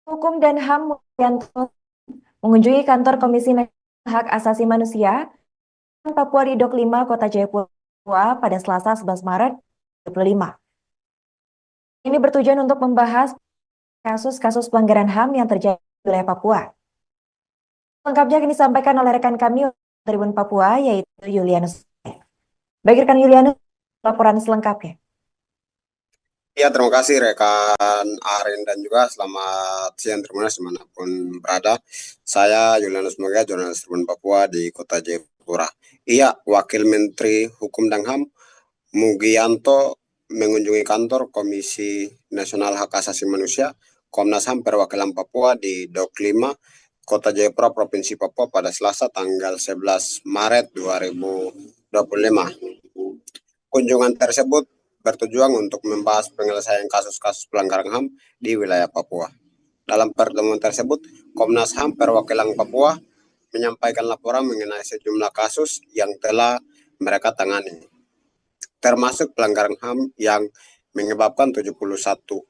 Hukum dan HAM Mulyanto mengunjungi kantor Komisi Nasional Hak Asasi Manusia Papua di Dok 5 Kota Jayapura pada Selasa 11 Maret 2025. Ini bertujuan untuk membahas kasus-kasus pelanggaran HAM yang terjadi di wilayah Papua. Lengkapnya akan disampaikan oleh rekan kami Tribun Papua, yaitu Yulianus. Bagi rekan Yulianus, laporan selengkapnya. Ya, terima kasih rekan Arin dan juga selamat siang Tribunas dimanapun berada. Saya Yulianus Moga, jurnalis Tribun Papua di Kota Jayapura. Iya, Wakil Menteri Hukum dan HAM Mugianto mengunjungi kantor Komisi Nasional Hak Asasi Manusia Komnas HAM Perwakilan Papua di Dok 5 Kota Jayapura, Provinsi Papua pada Selasa tanggal 11 Maret 2025. Kunjungan tersebut bertujuan untuk membahas penyelesaian kasus-kasus pelanggaran HAM di wilayah Papua. Dalam pertemuan tersebut, Komnas HAM Perwakilan Papua menyampaikan laporan mengenai sejumlah kasus yang telah mereka tangani, termasuk pelanggaran HAM yang menyebabkan 71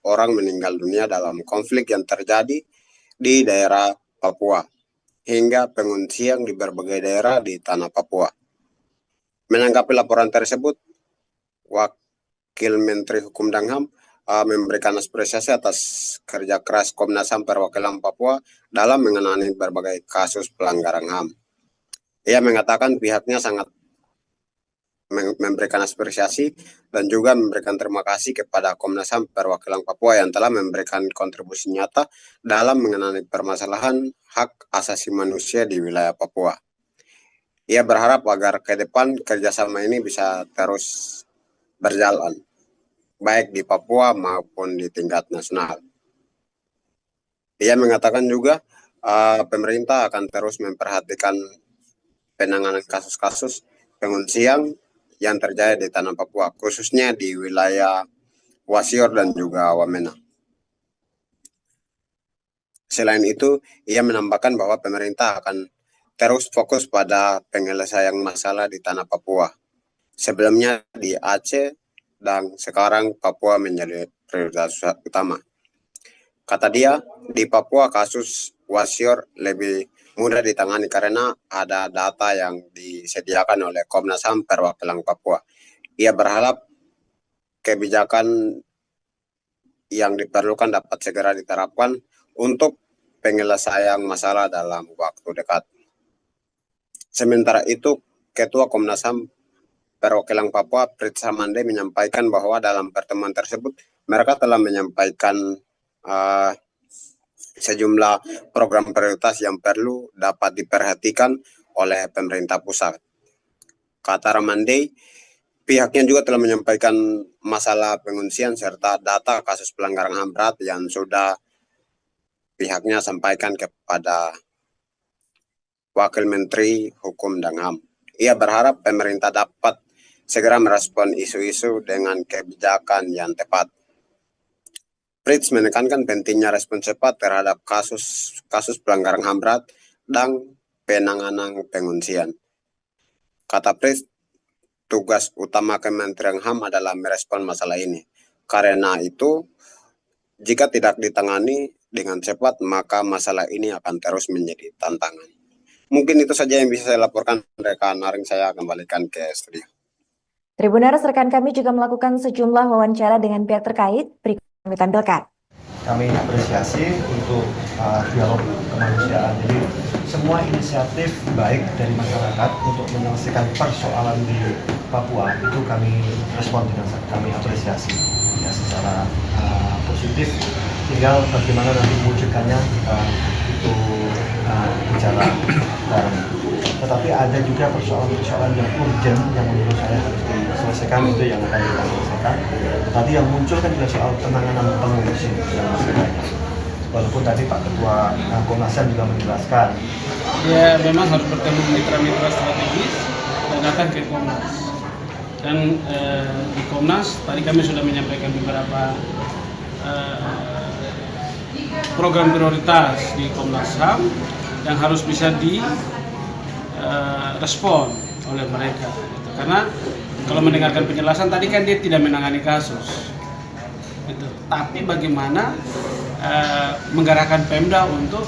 orang meninggal dunia dalam konflik yang terjadi di daerah Papua, hingga pengungsian di berbagai daerah di tanah Papua. Menanggapi laporan tersebut, Wakil Menteri Hukum dan HAM memberikan apresiasi atas kerja keras Komnas HAM Perwakilan Papua dalam menangani berbagai kasus pelanggaran HAM. Ia mengatakan pihaknya sangat memberikan apresiasi dan juga memberikan terima kasih kepada Komnas HAM Perwakilan Papua yang telah memberikan kontribusi nyata dalam menangani permasalahan hak asasi manusia di wilayah Papua. Ia berharap agar ke depan kerjasama ini bisa terus berjalan, baik di Papua maupun di tingkat nasional. Ia mengatakan juga pemerintah akan terus memperhatikan penanganan kasus-kasus pengungsian yang terjadi di tanah Papua, khususnya di wilayah Wasior dan juga Wamena. Selain itu, ia menambahkan bahwa pemerintah akan terus fokus pada penyelesaian masalah di tanah Papua. Sebelumnya di Aceh dan sekarang Papua menjadi prioritas utama. Kata dia, di Papua kasus Wasior lebih mudah ditangani karena ada data yang disediakan oleh Komnas HAM Perwakilan Papua. Ia berharap kebijakan yang diperlukan dapat segera diterapkan untuk penyelesaian masalah dalam waktu dekat. Sementara itu, Ketua Komnas HAM Perwakilan Papua, Pritsa Mande, menyampaikan bahwa dalam pertemuan tersebut mereka telah menyampaikan sejumlah program prioritas yang perlu dapat diperhatikan oleh pemerintah pusat. Kata Ramande, pihaknya juga telah menyampaikan masalah pengungsian serta data kasus pelanggaran HAM berat yang sudah pihaknya sampaikan kepada Wakil Menteri Hukum dan HAM. Ia berharap pemerintah dapat segera merespon isu-isu dengan kebijakan yang tepat. Prits menekankan pentingnya respon cepat terhadap kasus pelanggaran HAM berat dan penanganan pengungsian. Kata Prits, tugas utama Kementerian HAM adalah merespon masalah ini. Karena itu, jika tidak ditangani dengan cepat, maka masalah ini akan terus menjadi tantangan. Mungkin itu saja yang bisa saya laporkan, rekan Aring. Saya kembalikan ke studio. Tribuners, rekan kami juga melakukan sejumlah wawancara dengan pihak terkait. Berikut kami tampilkan. Kami apresiasi untuk dialog kemanusiaan. Jadi semua inisiatif baik dari masyarakat untuk menyelesaikan persoalan di Papua itu kami respon dengan kami apresiasi ya, secara positif. Tinggal bagaimana nanti mewujudkannya itu bicara bareng. Tetapi ada juga persoalan-persoalan yang urgent yang menurut saya harus diselesaikan, itu yang akan kita selesaikan. Tadi yang muncul kan juga soal penanganan pengungsi yang masih banyak. Walaupun tadi Pak Ketua Komnas HAM juga menjelaskan. Ya, memang harus bertemu mitra-mitra strategis dan datang ke Komnas. Dan di Komnas tadi kami sudah menyampaikan beberapa program prioritas di Komnas HAM yang harus bisa direspon oleh mereka. Karena kalau mendengarkan penjelasan tadi kan dia tidak menangani kasus. Tapi bagaimana menggerakkan Pemda untuk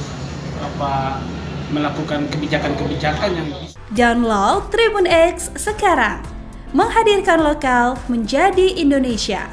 melakukan kebijakan-kebijakan yang bisa. Download Tribun X sekarang, menghadirkan lokal menjadi Indonesia.